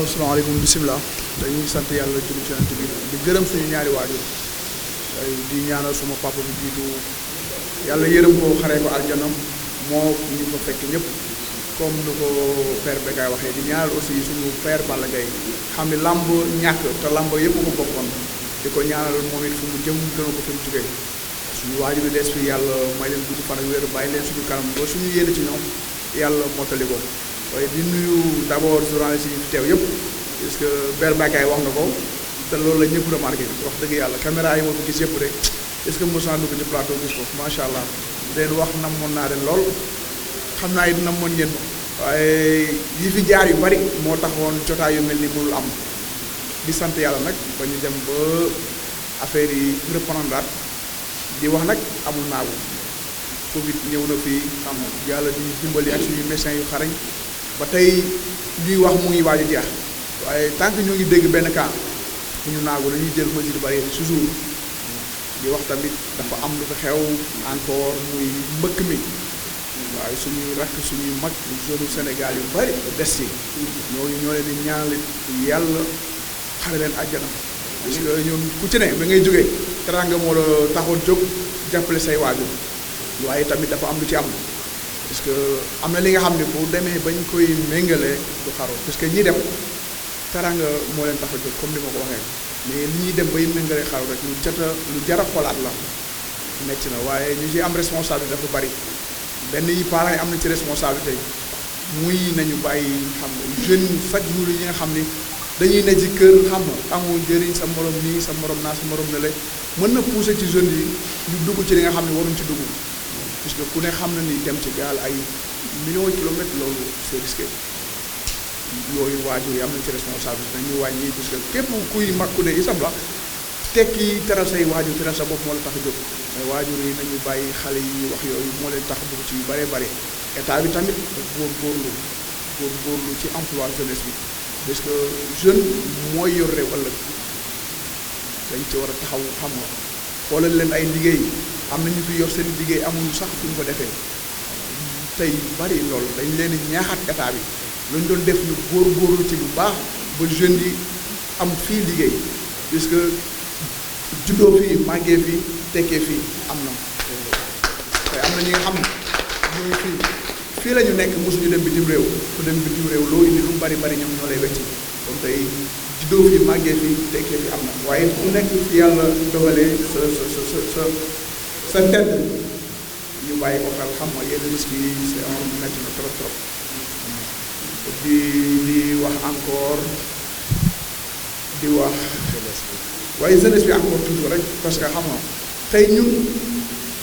waaw salaamaaleykum bisimilah dañuy sant yàlla julli ci Yonent bi di gërëm suñu ñaari waajur di ñaanal suma papa bi jiitu yàlla yërëm ko xaree ko aljanam moo ñu ko fekk ñëpp comme nu ko père Bekay waxee di ñaanal aussi suñu père Balla Gaye xam ni làmb ñàkk te làmb yëpp ko bokkoon di ko ñaanal moom it fu mu jëm gëna ko fi mu jugee suñu waajur bi des fi yàlla may leen gudd fan ak wér bàyyi leen suñu kanam ba suñu yéene ci ñoom yàlla mottali ko waaye di nuyu d'abord journalistes yi fi teew yëpp parce que père Bekay wax na ko te loolu la ñëpp remarqué wax dëgg yàlla caméra yi moo fi gis yëpp rek est-ce que mos naa dugg ci plateau gis ko macha allah leen wax namoon naa leen lool xam naa it namoon ngeen ma waaye yi fi jaar yu bari moo taxoon jotaay yu mel ni mënul am di sant yàlla nag ba ñu dem ba affaire yi reprendre di wax nag amul naagu Covid ñëw na fii xam yàlla di dimbali ak suñu médecins yu xarañ ba tey ñuy wax mu ngi waaj a jeex waaye tant que ñoo ngi dégg benn cas ñu naagu dañuy jël mesure barrière toujours di wax tamit dafa am lu ko xew encore muy mbëkk mi waaye suñuy rakk suñuy mag jeune Sénégal yu bari des ci ñooñu ñoo leen di ñaanal yàlla xare leen àjjana parce que ñun ku ci ne ba ngay jógee teranga moo la taxoon jóg jàppale say waajur waaye tamit dafa am lu ci am parce que am na li nga xam ne bu demee bañ koy méngalee du xaru parce que ñi dem teranga moo leen tax a jóg comme ni ma ko waxee mais li ñuy dem bay méngalee xaru rek lu jara xolaat la metti na waaye ñu ci am responsabilité dafa bari benn yi parents yi am na ci responsabilité muy nañu bàyyi xam nga jeunes chaque jour yi nga xam ni dañuy ne ci kër xam nga amul njëriñ sa morom nii sa morom naa sa morom ne la mën na pousser ci jeunes yi ñu dugg ci li nga xam ne waruñ ci dugg puisque ku ne xam na ni dem ci gaal ay millions de kilomètres loolu c'est risqué yooyu waajur yi am nañ ci responsabilité dañuy wàññi puisque képp kuy mag ku ne isam la tekki teral say waajur teral sa bopp moo la tax a jóg mais waajur yi nañu bàyyi xale yi wax yooyu moo leen tax dugg ci yu bëree bëri état bi tamit góorgóorlu ci emploi jeunesse bi parce que jeune mooy yor réew ëllëg dañ ci war a taxaw xam nga xoolal leen ay liggéey am na ñu fi yor seen liggéey amuñu sax fu ñu ko defee tey bari loolu dañ leen di ñaaxaat état bi lañ doon def ñu góorgóorlu ci bu baax ba jeunes yi am fii liggéey parce que juddoo fii màggee fii tekkee fii am na te am na ñi nga xam ne ñooy fii la ñu nekk mosuñu dem bitim réew ku dem bitim réew loo indi lu mu bari bari ñoom ñoo lay wecci kon tey juddoo fii màggee fii tekkee fii am na waaye ku nekk fi yàlla dogalee sa tedd ñu bàyyi ko xel xam nga yenn risques yi c'est un métti na trop trop di wax encore di wax waaye jeunesse bi encore toujours rek parce que xam nga tey ñun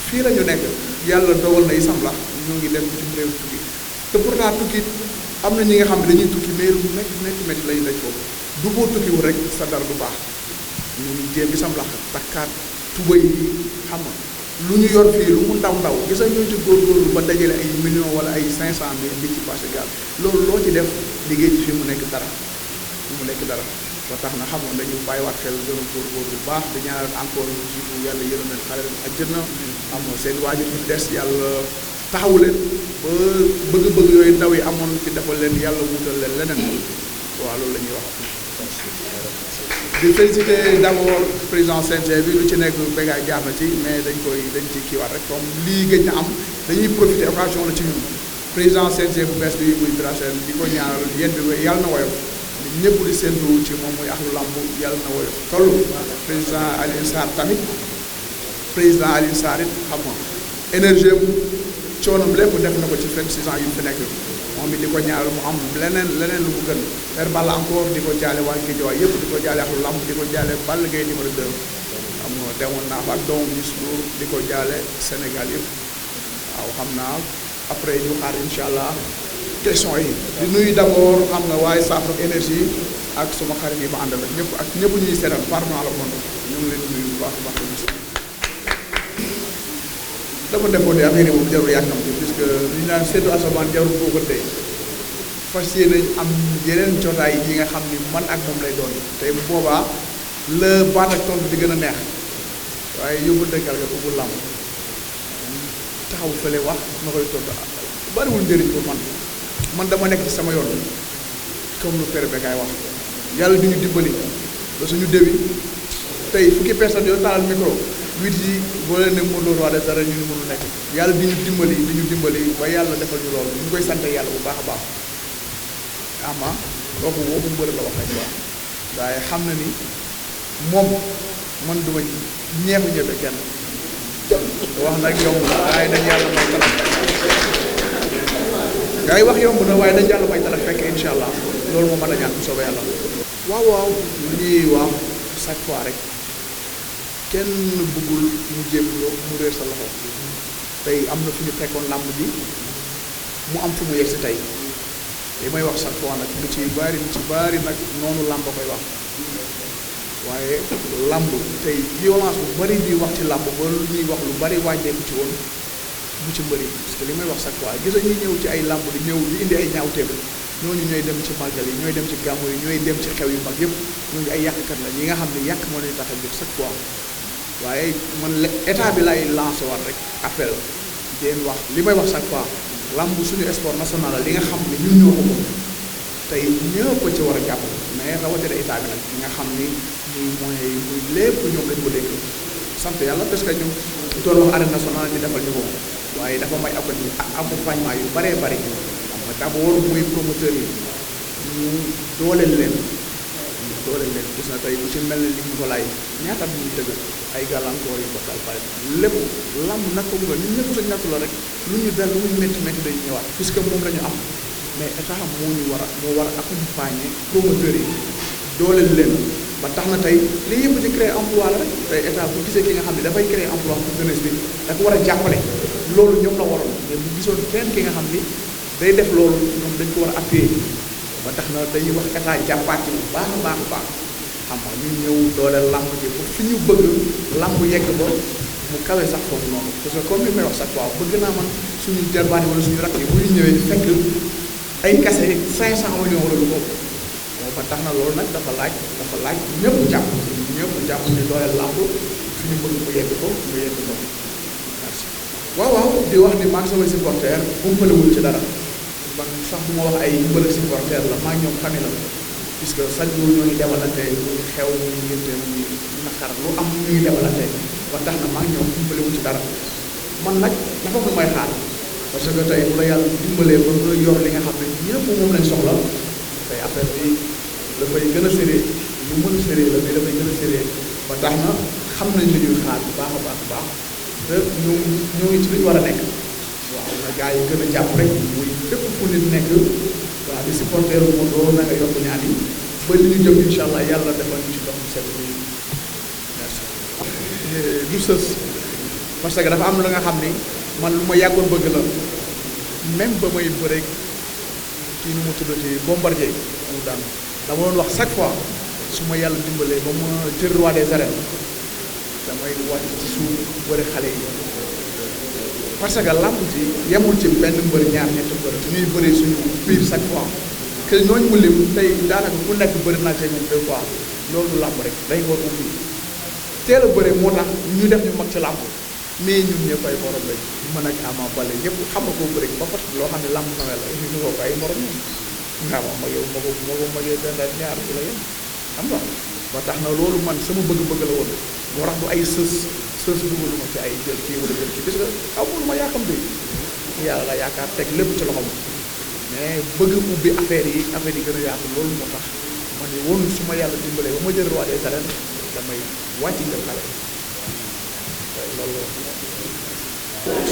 fii la ñu nekk yàlla dogal na isam la ñoo ngi dem bitim réew tukki te pourtant tukki am na ñi nga xam ne dañuy tukki mais lu métti lañu daj foofu du boo tukkiwul rek sa dara du baax ñu ngi jéem isam la takkaat tuba yi xam nga lu ñu yor fii lu mu ndaw gis nga ñoo ci góorgóorlu ba dajale ay millions wala ay 500 mille di ci passé gaal loolu loo ci def liggéey ci fi mu nekk dara ba tax na xam nga dañu bàyyiwaat xel gën a góorgóorlu bu baax di ñaanal encore ñu jiitu yàlla yërëm leen xale leen àjjana xam nga seen waajur yi des yàlla taxawu leen ba bëgg-bëgg yooyu ndaw yi amoon ci defal leen yàlla wutal leen leneen waaw loolu la ñuy wax. di féliciter d'abord président CNG bi lu ci nekk Bekay jaar na ci mais dañ ci kiiwaat rek comme lii gëj na am dañuy profiter occasion la ci ñun président CNG bu bees bi muy Birasène di ko ñaanal yéen bi yàlla na woyof ñëpp di séntu ci moom muy axlu làmb yàlla na woyof toll président Alioune Sarr tamit président Alioune Sarr it xam nga énergie am coonam lépp def na ko ci 26 ans yu mu fi nekk moom it di ko ñaanal mu am leneen lu mu gën Père Balla encore di ko jaale waa Guédiawaye yëpp di ko jaale axlu làmb di ko jaale Balla Gaye numéro 2 xam nga demoon naa fa ak doomam Youssou Ndour di ko jaale Sénégal yëpp waaw xam naa après ñu xaar incha allah question yi di nuyu d'abord xam nga waaye Safra énergie ak suma xarit yi ma àndal ak ñëpp ñuy seetal pardon à la monde ñu ngi leen di nuyu bu baax a baax dama defoon ne affaire yi moom jarul yàkkamti puisque li ñu naan seetu asamaan jarul boo ko tey fas yéene am yeneen jotaay yi nga xam ni man ak moom lay doon tey bu boobaa la baat ak tontu di gën a neex waaye yóbbu dëkkal ga ubbu làmb taxaw fële wax ma koy tontu bariwul njëriñ pour man dama nekk ci sama yoon comme lu Père Bekay wax yàlla du ñu dimbali ba suñu déwi tey fukki personnes yoo taalal micro 8 yi boo leen ne Modou Lo roi des arènes ñu ni mënu nekk yàlla di ñu dimbali ba yàlla defal ñu loolu ñu koy sant yàlla bu baax a baax ama kooku woobu mbër la wax rek waaye xam na ni moom man duma ñeexu ñebe kenn wax nag yomb na waaye dañ yàlla may talak gaa yi wax yomb na waaye dañ yàlla may talak fekk incha allah loolu moo mën a ñaan bu soobee yàlla waaw lu ñuy wax chaque fois rek kenn bëggul mu jéem mu réer sa loxo tey am na fu ñu fekkoon làmb ji mu am fu mu yegg si tey li may wax chaque fois nag lu ci bari nag noonu làmb koy wax waaye làmb tey violence bu bari di wax ci làmb ba lu ñuy wax lu bari wàññeeku ci woon bu ci mbëri parce que li may wax chaque fois gis nga ñuy ñëw ci ay làmb di ñëw di indi ay ñaawteef ñooñu ñooy dem ci màggal yi ñooy dem ci gàmmu yi ñooy dem ci xew yu mag yëpp ñooñu ay yàqkat la ñi nga xam ne yàq moo leen tax a jóg chaque fois waaye man état bi lay lancé war rek appel di wax li may wax chaque fois làmb suñu sport national la li nga xam ne ñun ñoo ko moom tey ñëpp ci war a jàpp mais rawatina état bi nag ñi nga xam ni muy moyens yi muy lépp ñoom lañ ko dégg sant yàlla parce que ñu doon wax arène nationale ñu defal ñu ko waaye dafa may accompagnement yu bëree bëri xam nga d'abord muy promoteur yi ñu dooleel leen gis na tey bu ci mel ne li ñu ko laay ñaata bi ñuy tëgg ay gàllankoor yu ko dal pare lépp lamb nag ko nga ñun ñëpp sañ nattu la rek lu ñu dal lu muy métti dañu ñëwaat puisque moom la ñu am mais état moo war a accompagner promoteurs yi dooleel leen ba tax na tey li yëpp ci créer emploi la rek tey état bu gisee ki nga xam ne dafay créer emploi pour jeunesse bi da ko war a jàppale loolu ñoom la waroon mais bu gisoon kenn ki nga xam ni day def loolu ñoom dañ ko war a appuyer ba tax na dañuy wax état jàppaat ci bu baax a baax xam nga ñu ñëw dooleel lamb ji ba fi ñu bëgg lamb yegg ba mu kawe sax foofu noonu parce que comme li may wax sax waaw bëgg naa man suñu jarbaani wala suñu rakk yi bu ñu ñëwee fekk ay kase 500 millions wala lu ko ba tax na loolu nag dafa laaj ñëpp jàpp ni dooleel lamb fi ñu bëgg mu yegg ko merci waaw di wax ni maag sama supporter umpalewul ci dara man sax bu ma wax ay mbër supporter la maa ñoom famille la puisque chaque jour ñoo ngi demalante muy xew muy ngénte muy naqar lu am ñu ngi demalante ba tax na maa ñoom umpalewul ci dara man nag dafa mu may xaar parce que tey bu la yàlla dimbalee ba nga yor li nga xam ne ñëpp moom lañ soxla tey affaire bi dafay gën a sérieux lu mën a sérieux la mais dafay gën a sérieux ba tax na xam nañ li ñuy xaar bu baax a baax te ñoo ngi ci li ñu war a nekk waaw na gars yi gën a jàpp rek muy fépp fu nit nekk waaw di supporter Modou Lo na nga yokk ñaan yi ba li ñu jëm incha allah yàlla defal ñu ci dox mu set bi merci. du sës parce que dafa am lu nga xam ni man lu ma yàggoon bëgg la même ba may bëreeg kii nu mu tuddati Bombardier mu daan dama doon wax chaque fois su ma yàlla dimbalee ba ma jël roi des arènes damay wàcc ci suuf bëri xale yi parce que làmb ji yemul ci benn mbër ñaar ñetti mbër ñuy bëri suñu biir chaque fois que ñooñu mu lim tey daanaka ku nekk bëri naa see ñun 2 fois loolu làmb rek day war ubbi teel a bëri moo tax ñu def ñu mag ci làmb mais ñun ñëpp ay morom lañ mën ak Ama Baldé ñëpp xam nga koo bëri ba pat loo xam ne làmb nawee la ñu ko ay morom ñoom nga ma yow ma ko magee benn ñaar ci la yem xam nga ba tax na loolu man sama bëgg-bëgg la woon moo tax du ay sës dugaluma ci ay jël kii wala jël kii parce que amul ma yaakam bi yàlla la yaakaar teg lépp ci loxoom mais bëgg ubbi affaire yi gën a yaatu loolu moo tax ma ne woon su ma yàlla dimbalee ba ma jël roi des arènes damay wàcc jël xale loolu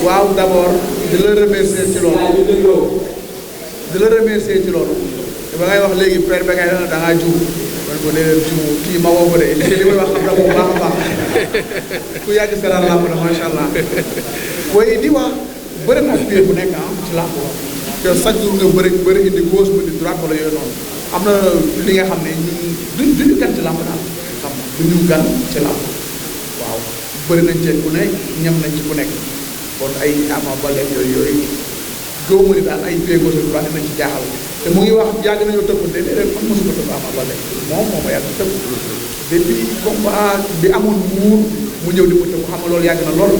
waaw d'abord di la remercier ci loolu ba ngay wax léegi père ba ngay da ngaa jiw man ko nee jiw kii ma woo ko de li may wax xam na ko bu baax a baax ku yàgg seetaan làmb la macha allah waaye di wax bëri na pied bu nekk ci làmb te chaque jour nga bëri indi gauche ba di droite wala yooyu noonu am na li nga xam ne ñun duñu gan ci làmb daal xam nga duñu gan ci làmb waaw bëri nañ ci ku ne ñam nañ ci ku nekk kon ay Ama Baldé yooyu doo mu ni daal ay pied gauche droite nañ ci jaaxal te mu ngi wax yàgg nañoo tëbbante déedéet man mosuma tëbb Ama Baldé moom moo ma yàgg tëbb depuis combat bi amoon muur mu ñëw di ko tëbb xam nga loolu yàgg na lool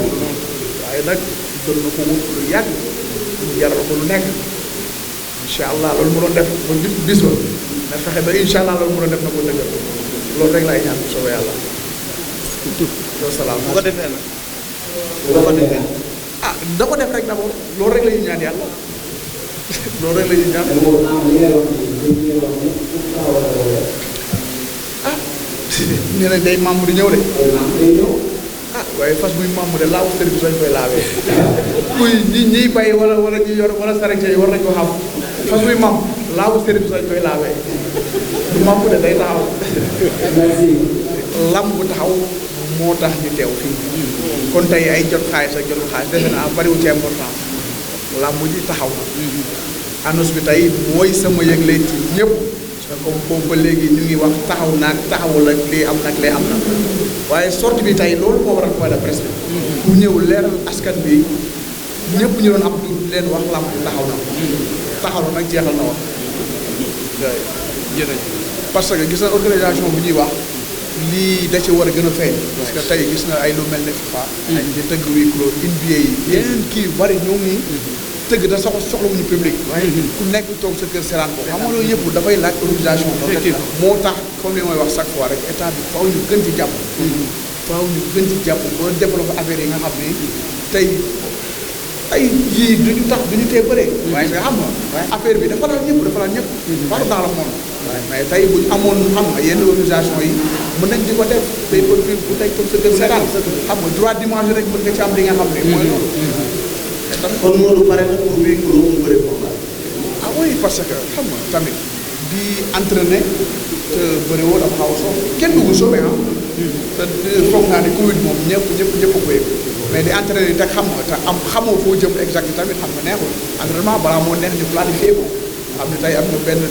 waaye nag doon na ko wut lu yàgg mu jaral ko lu nekk incha allah loolu mu doon def ba bis ba na fexe ba incha allah loolu mën a def na ko dëggal loolu rek laay ñaan bu soobee yàlla. loolu salaam bu ko defee nag bu ko defee ah da ko def rek d'abord loolu rek la ñuy ñaan yàlla loolu rek la ñuy ñaan. ah nee nañ day membre di ñëw de. ah waaye fas buy membre de laawu service lañ koy laawee. kuy ñiy bay wala ñi yor wala sarete yi war nañ ko xam fas buy membre laawu service lañ koy laawee du membre de day taxaw. lamb bu taxaw moo tax ñu teew fii kon tey ay jot xaalis ak jotul xaalis defe naa bariwu ci importance lamb ji taxaw na. annonce bi tey mooy sama yëgle ci ñëpp comme boobu ba léegi ñu ngi wax taxaw naag taxawul ak lii am nag lee am na waaye sortie bi tey loolu moo waral point de presse bi pour ñëw leeral askan bi ñëpp ñu doon am du leen wax lamb taxaw na nag jeexal na wax jërëjëf parce que gis na organisation bu ñuy wax lii da ci war a gën a feeñ parce que tey gis nga ay lu mel ne FIFA ay di tëgg huis clos NBA yi yeneen kii yu bari ñoom nii tëgg da soxlawuñu public waaye ku nekk toog sa kër seraan ko xam nga loolu yëpp dafay laaj organisation moo tax comme li mooy wax chaque fois rek état bi faaw ñu gën ci jàpp ba développé affaire yi nga xam ni tey ay yii duñu tax duñu tee bëree waaye nga xam nga affaire bi dafa laal ñëpp partout dans le monde mais tey buñu amoon xam nga yenn organisation yi mën nañ di ko def tey bu tey toog sa kër seraan xam nga droit dimanche rek mën nga ci am li nga xam ne mooy loolu kon Modou pare na pour huis clos mu bëri combat. ah oui parce que xam nga tamit di entraîner te bëri woo dafa xaw a soob kenn du ko soobee ah. te foog naa ne Covid moom ñëpp ko yëg mais di entraîner te xam nga te xamoo foo jëm exact tamit xam nga neexul entraînement balaa moo neex ñu planifié ko xam ne tey am na benn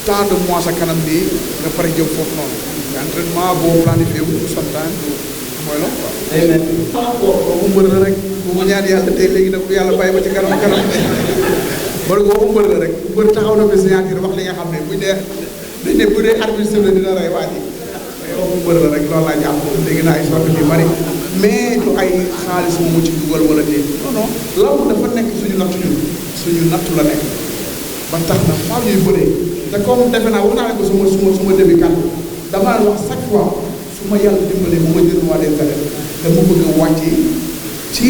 temps de mois sa kanam nii nga pare jëm foofu noonu entraînement boo planifié wu sometimes mooy loolu quoi. day mel ni boobu mbër la rek bu ñaan yàlla tey léegi nag yàlla bàyyi ma ci kanam bari boobu mbër la rek mbër taxaw na fi signature wax li nga xam ne buñ dee dañ ne bu dee arbitre la dina rey waa ji mais boobu mbër la rek loolu laa jàpp léegi naa ay sorte yu bari mais du ay xaalis moomu ci dugal wala déet non non lamb dafa nekk suñu nattu la nekk ba tax na faaw ñuy bëree te comme defe naa wax naa ne ko suma début kàddu damaa wax chaque fois su ma yàlla dimbalee ba ma jël waa des arènes dama bëgg a wàcc ci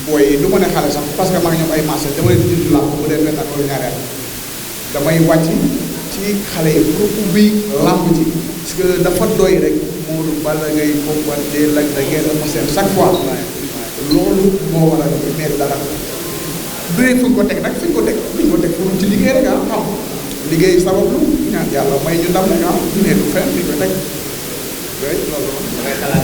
booy yi du ma ne xale sax parce que maa ngi ñoom ay marché dama leen di làmb bu dee benn at wala ñaari at damay wàcc ci xale yi pour ubbi làmb ji parce que dafa doy rek Modou Balla Gaye Bombardier Lac de Guiers Eumeu Sène chaque fois loolu moo war a mais dara durée fu ñu ko teg nag fu ñu ko teg pour ci liggéey rek ah xam liggéey sabablu ñaan yàlla may ñu ndam rek ah mais du fenn fi ñu ko teg loolu